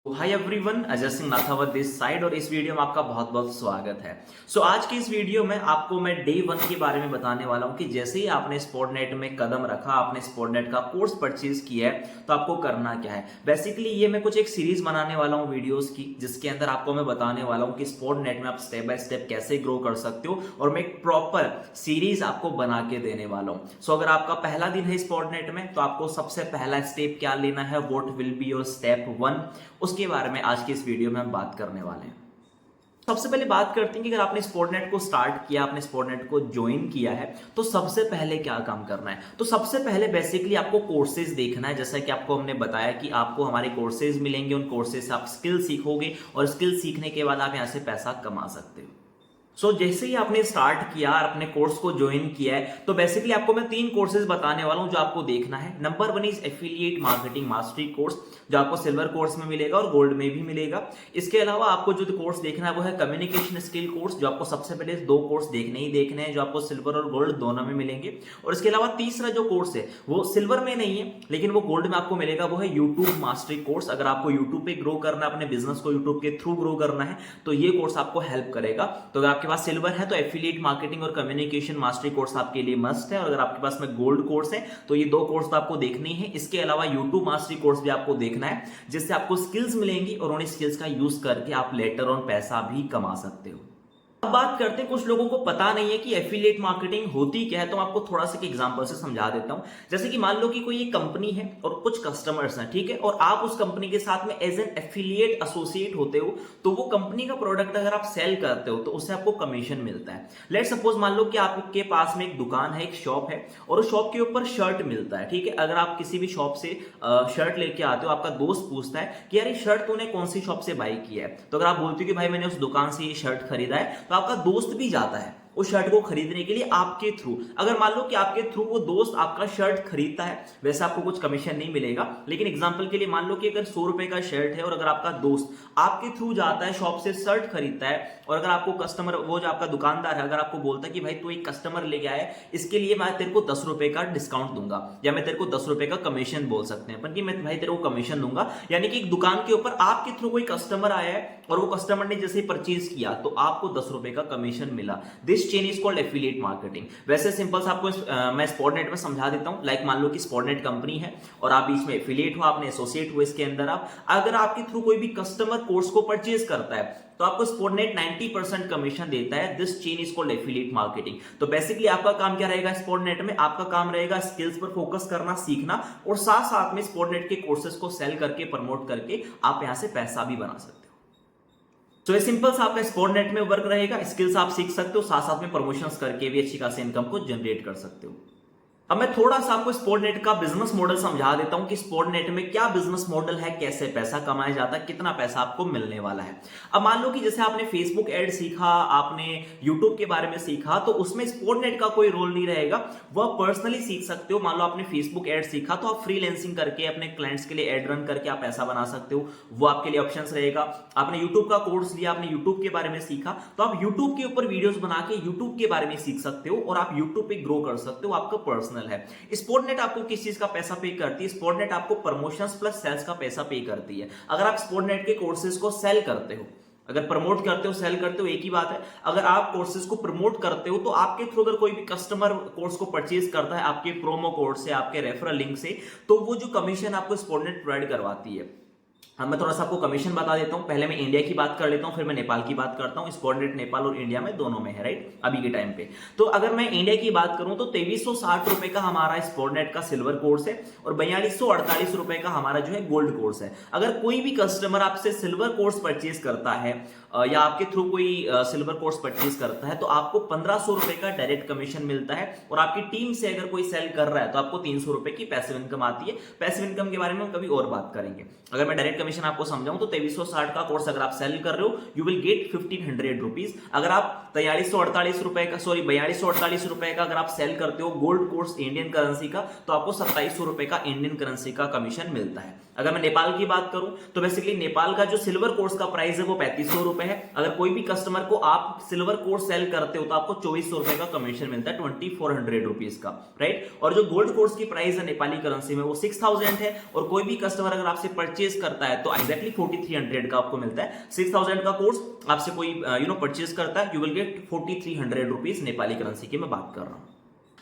Hi everyone, Ajay Singh Nathawat this side और इस video में आपका बहुत बहुत स्वागत है। आज की इस वीडियो में आपको मैं डे 1 के बारे में बताने वाला हूं कि जैसे ही आपने स्पॉटनेट में कदम रखा, आपने स्पॉटनेट का कोर्स परचेज किया है तो आपको करना क्या है। बेसिकली ये मैं कुछ एक सीरीज बनाने वाला हूं वीडियोस की, जिसके अंदर आपको मैं बताने वाला हूं कि स्पॉटनेट में आप स्टेप बाय स्टेप कैसे ग्रो कर सकते हो और मैं एक प्रॉपर सीरीज आपको बना के देने वाला हूं। अगर आपका पहला दिन है स्पॉटनेट में तो आपको सबसे पहला स्टेप क्या लेना है, what will be your step 1, उसके बारे में आज की इस वीडियो में हम बात करने वाले हैं। सबसे पहले बात करते हैं कि अगर आपने स्पॉटनेट को स्टार्ट किया, आपने स्पॉटनेट को ज्वाइन किया है तो सबसे पहले क्या काम करना है। तो सबसे पहले बेसिकली आपको कोर्सेज देखना है। जैसा कि आपको हमने बताया कि आपको हमारे कोर्सेज मिलेंगे, उन कोर्सेज से आप स्किल सीखोगे और स्किल सीखने के बाद आप यहां से पैसा कमा सकते हो। जैसे ही आपने स्टार्ट किया और अपने कोर्स को ज्वाइन किया है तो बेसिकली आपको मैं 3 कोर्सेज बताने वाला हूं जो आपको देखना है। Number 1 is affiliate marketing mastery course, जो आपको सिल्वर कोर्स में मिलेगा और गोल्ड में भी मिलेगा। इसके अलावा आपको जो कोर्स देखना है वो है कम्युनिकेशन स्किल कोर्स, जो आपको सबसे पहले 2 कोर्स देखने ही देखने हैं, जो आपको सिल्वर और गोल्ड दोनों में मिलेंगे। और इसके अलावा तीसरा जो कोर्स है वो सिल्वर में नहीं है लेकिन वो गोल्ड में आपको मिलेगा, वो है यूट्यूब मास्टरी कोर्स। अगर आपको यूट्यूब पे ग्रो करना है, अपने बिजनेस को यूट्यूब के थ्रू ग्रो करना है तो ये कोर्स आपको हेल्प करेगा। तो अगर आपके पास सिल्वर है तो एफिलिएट मार्केटिंग और कम्युनिकेशन मास्टरी कोर्स आपके लिए मस्ट है, और अगर आपके पास में गोल्ड कोर्स है तो ये 2 कोर्स तो आपको देखने ही है। इसके अलावा यूट्यूब मास्टरी कोर्स भी आपको देखना है, जिससे आपको स्किल्स मिलेंगी और उन स्किल्स का यूज करके आप लेटर ऑन पैसा भी कमा सकते हो। अब बात करते हैं, कुछ लोगों को पता नहीं है कि एफिलिएट मार्केटिंग होती क्या है, तो मैं आपको थोड़ा सा एग्जांपल से समझा देता हूं। जैसे कि मान लो कि कोई एक कंपनी है और कुछ कस्टमर्स हैं, ठीक है, और आप उस कंपनी के साथ में एज एन एफिलिएट एसोसिएट होते हो, तो वो कंपनी का प्रोडक्ट अगर आप सेल करते हो तो उससे आपको कमीशन मिलता है। लेट सपोज मान लो कि आपके पास में एक दुकान है, एक शॉप है, और उस शॉप के ऊपर शर्ट मिलता है, ठीक है। अगर आप किसी भी शॉप से शर्ट लेके आते हो, आपका दोस्त पूछता है कि यार ये शर्ट तूने कौन सी शॉप से बाई किया है, तो अगर आप बोलते हो कि भाई मैंने उस दुकान से ये शर्ट खरीदा है, तो आपका दोस्त भी जाता है उस शर्ट को खरीदने के लिए आपके थ्रू। अगर मान लो कि आपके थ्रू वो दोस्त आपका शर्ट खरीदता है, वैसे आपको कुछ कमीशन नहीं मिलेगा, लेकिन एग्जांपल के लिए मान लो कि अगर 100 रुपए का शर्ट है और अगर आपका दोस्त आपके थ्रू जाता है, शॉप से शर्ट खरीदता है, और अगर आपको कस्टमर, वो जो आपका दुकानदार है, अगर आपको बोलता है कि भाई तू एक कस्टमर लेके आया है, इसके लिए मैं तेरे को 10 रुपए का डिस्काउंट दूंगा, या मैं तेरे को 10 रुपए का कमीशन बोल सकते हैं अपन कि मैं भाई तेरे को कमीशन दूंगा, यानी कि एक दुकान के ऊपर आपके थ्रू कोई कस्टमर आया है और वो कस्टमर ने जैसे परचेज किया तो आपको 10 रुपए का कमीशन मिला। This chain is called affiliate marketing. वैसे सिंपल से आपको मैं स्पॉटनेट में समझा देता हूं। लाइक मान लो कि स्पॉटनेट कंपनी है और आप बीच में एफिलिएट हो, आपने एसोसिएट हुए इसके अंदर। आप अगर आपके थ्रू कोई भी कस्टमर कोर्स को परचेज करता है तो आपको स्पॉटनेट 90% कमीशन देता है। This chain is called affiliate marketing. तो बेसिकली आपका काम क्या रहेगा स्पॉटनेट में, आपका काम रहेगा स्किल्स पर फोकस करना, सीखना, और साथ साथ में स्पॉटनेट के कोर्सेज को सेल करके, प्रमोट करके आप यहां से पैसा भी बना सकते हो। तो ये सिंपल सा आपका स्पॉटनेट में वर्क रहेगा। स्किल्स आप सीख सकते हो, साथ साथ में प्रमोशंस करके भी अच्छी खासी इनकम को जनरेट कर सकते हो। अब मैं थोड़ा सा आपको स्पॉटनेट का बिजनेस मॉडल समझा देता हूं कि स्पॉटनेट में क्या बिजनेस मॉडल है, कैसे पैसा कमाया जाता है, कितना पैसा आपको मिलने वाला है। अब मान लो कि जैसे आपने फेसबुक एड सीखा, आपने यूट्यूब के बारे में सीखा, तो उसमें स्पॉटनेट का कोई रोल नहीं रहेगा, वह पर्सनली सीख सकते हो। मान लो आपने फेसबुक एड सीखा तो आप फ्रीलांसिंग करके अपने क्लाइंट्स के लिए एड रन करके आप पैसा बना सकते हो, वो आपके लिए ऑप्शन रहेगा। आपने यूट्यूब का कोर्स लिया, आपने यूट्यूब के बारे में सीखा, तो आप यूट्यूब के ऊपर वीडियोस बना के यूट्यूब के बारे में सीख सकते हो और आप यूट्यूब पे ग्रो कर सकते हो, आपका पर्सनल है। स्पॉटनेट आपको किस चीज का पैसा पे करती है? स्पॉटनेट आपको प्रमोशंस प्लस सेल्स का पैसा पे करती है। अगर आप स्पॉटनेट के कोर्सेज को सेल करते हो, अगर प्रमोट करते हो, सेल करते हो, एक ही बात है। अगर आप कोर्सेज को प्रमोट करते हो तो आपके थ्रू अगर कोई भी कस्टमर कोर्स को परचेज करता है आपके प्रोमो कोड से, आपके रेफरल लिंक से, तो वो जो कमीशन आपको स्पॉटनेट प्रोवाइड करवाती है। अब मैं थोड़ा सा आपको कमीशन बता देता हूं। पहले मैं इंडिया की बात कर लेता हूं, फिर मैं नेपाल की बात करता हूं। स्पॉटनेट नेपाल और इंडिया में दोनों में है, राइट, अभी के टाइम पे। तो अगर मैं इंडिया की बात करूं तो 2360 रुपए का हमारा स्पॉटनेट का सिल्वर कोर्स है और 4248 रुपए का हमारा जो है गोल्ड कोर्स है। अगर कोई भी कस्टमर आपसे सिल्वर कोर्स परचेज करता है या आपके थ्रू कोई सिल्वर कोर्स परचेज करता है तो आपको 1500 रुपए का डायरेक्ट कमीशन मिलता है, और आपकी टीम से अगर कोई सेल कर रहा है तो आपको 300 रुपए की पैसिव इनकम आती है। पैसिव इनकम के बारे में हम कभी और बात करेंगे। अगर मैं डायरेक्ट कमीशन आपको समझाऊं तो 2360 का कोर्स अगर आप सेल कर रहे हो यू विल गेट 1500 रुपीज। अगर आप 4348 रुपए का, सॉरी 4248 रुपए का अगर आप सेल करते हो गोल्ड कोर्स इंडियन करेंसी का, तो आपको 2700 रुपए का इंडियन करेंसी का कमीशन मिलता है। अगर मैं नेपाल की बात करूं तो बेसिकली नेपाल का जो सिल्वर कोर्स का प्राइस है वो 3500 रुपए है। अगर कोई भी कस्टमर को आप सिल्वर कोर्स सेल करते हो तो आपको 2400 रुपए का कमीशन मिलता है, 2400 रुपीज का, राइट। और जो गोल्ड कोर्स की प्राइस है नेपाली करेंसी में वो 6000 है, और कोई भी कस्टमर अगर आपसे परचेज करता है है तो एग्जैक्टली 4300 का आपको मिलता है। 6000 का कोर्स आपसे कोई परचेज करता है, you will get 4300 rupees Nepali currency की मैं बात कर रहा हूं।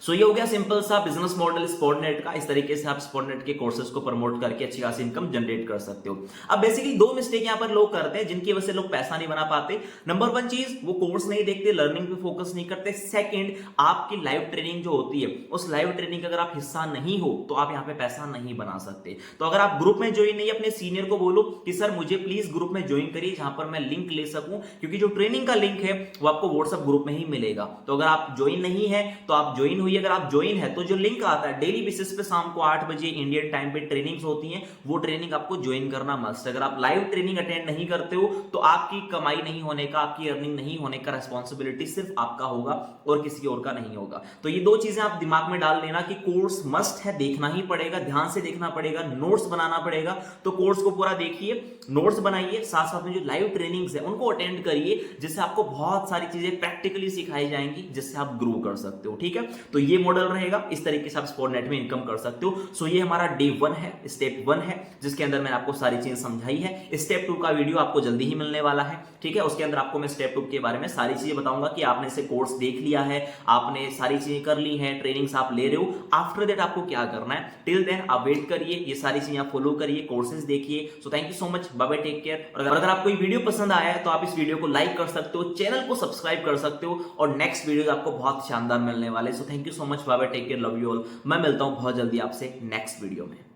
सो ये हो गया सिंपल सा बिजनेस मॉडल स्पॉटनेट का। इस तरीके से आप स्पॉटनेट के कोर्सेज को प्रमोट करके अच्छी खासी इनकम जनरेट कर सकते हो। अब बेसिकली दो मिस्टेक यहाँ पर लोग करते हैं जिनकी वजह से लोग पैसा नहीं बना पाते। नंबर वन चीज, वो कोर्स नहीं देखते, लर्निंग पे फोकस नहीं करते। सेकंड, आपकी लाइव ट्रेनिंग जो होती है उस लाइव ट्रेनिंग का अगर आप हिस्सा नहीं हो तो आप यहाँ पे पैसा नहीं बना सकते। तो अगर आप ग्रुप में ज्वाइन नहीं, अपने सीनियर को बोलो कि सर मुझे प्लीज ग्रुप में ज्वाइन करिए जहां पर मैं लिंक ले सकूं, क्योंकि जो ट्रेनिंग का लिंक है वो आपको व्हाट्सएप ग्रुप में ही मिलेगा। तो अगर आप ज्वाइन नहीं है तो आप ज्वाइन हुई, अगर आप ज्वाइन है तो जो लिंक आता है डेली बेसिस पे शाम को 8 बजे इंडियन टाइम पे ट्रेनिंग्स होती हैं, वो ट्रेनिंग आपको ज्वाइन करना मस्ट। अगर आप लाइव ट्रेनिंग अटेंड नहीं करते हो तो आपकी कमाई नहीं होने का, आपकी अर्निंग नहीं होने का रिस्पॉन्सिबिलिटी सिर्फ आपका होगा और किसी और का नहीं होगा। तो ये दो चीजें आप दिमाग में डाल लेना कि कोर्स मस्ट है, देखना ही पड़ेगा, ध्यान से देखना पड़ेगा, नोट्स बनाना पड़ेगा। तो कोर्स को पूरा देखिए, नोट्स बनाइए, साथ साथ में जो लाइव ट्रेनिंग्स है उनको अटेंड करिए, जिससे आपको बहुत सारी चीजें प्रैक्टिकली सिखाई जाएंगी, जिससे आप ग्रो कर सकते हो। ठीक है, तो ये मॉडल रहेगा, इस तरीके से आप स्पॉटनेट में इनकम कर सकते हो। सो ये हमारा डे 1 है, स्टेप 1 है, जिसके अंदर मैंने आपको सारी चीजें समझाई है। स्टेप 2 का वीडियो आपको जल्दी ही मिलने वाला है। ठीक है, उसके अंदर आपको मैं स्टेप 2 के बारे में सारी चीजें बताऊंगा कि आपने इसे कोर्स देख लिया है, आपने सारी चीजें कर ली हैं, ट्रेनिंग्स आप ले रहे हो, आफ्टर दैट आपको क्या करना है। टिल देन आप वेट करिए, ये सारी चीजें आप फॉलो करिए, कोर्सेज देखिए। So thank you so much, bye bye, take care. और अगर आपको ये वीडियो पसंद आया है तो आप इस वीडियो को लाइक कर सकते हो, चैनल को सब्सक्राइब कर सकते हो, और नेक्स्ट वीडियो आपको बहुत शानदार मिलने वाले। So thank you so much, bye bye, take care, love you all. मैं मिलता हूं बहुत जल्दी आपसे नेक्स्ट वीडियो में।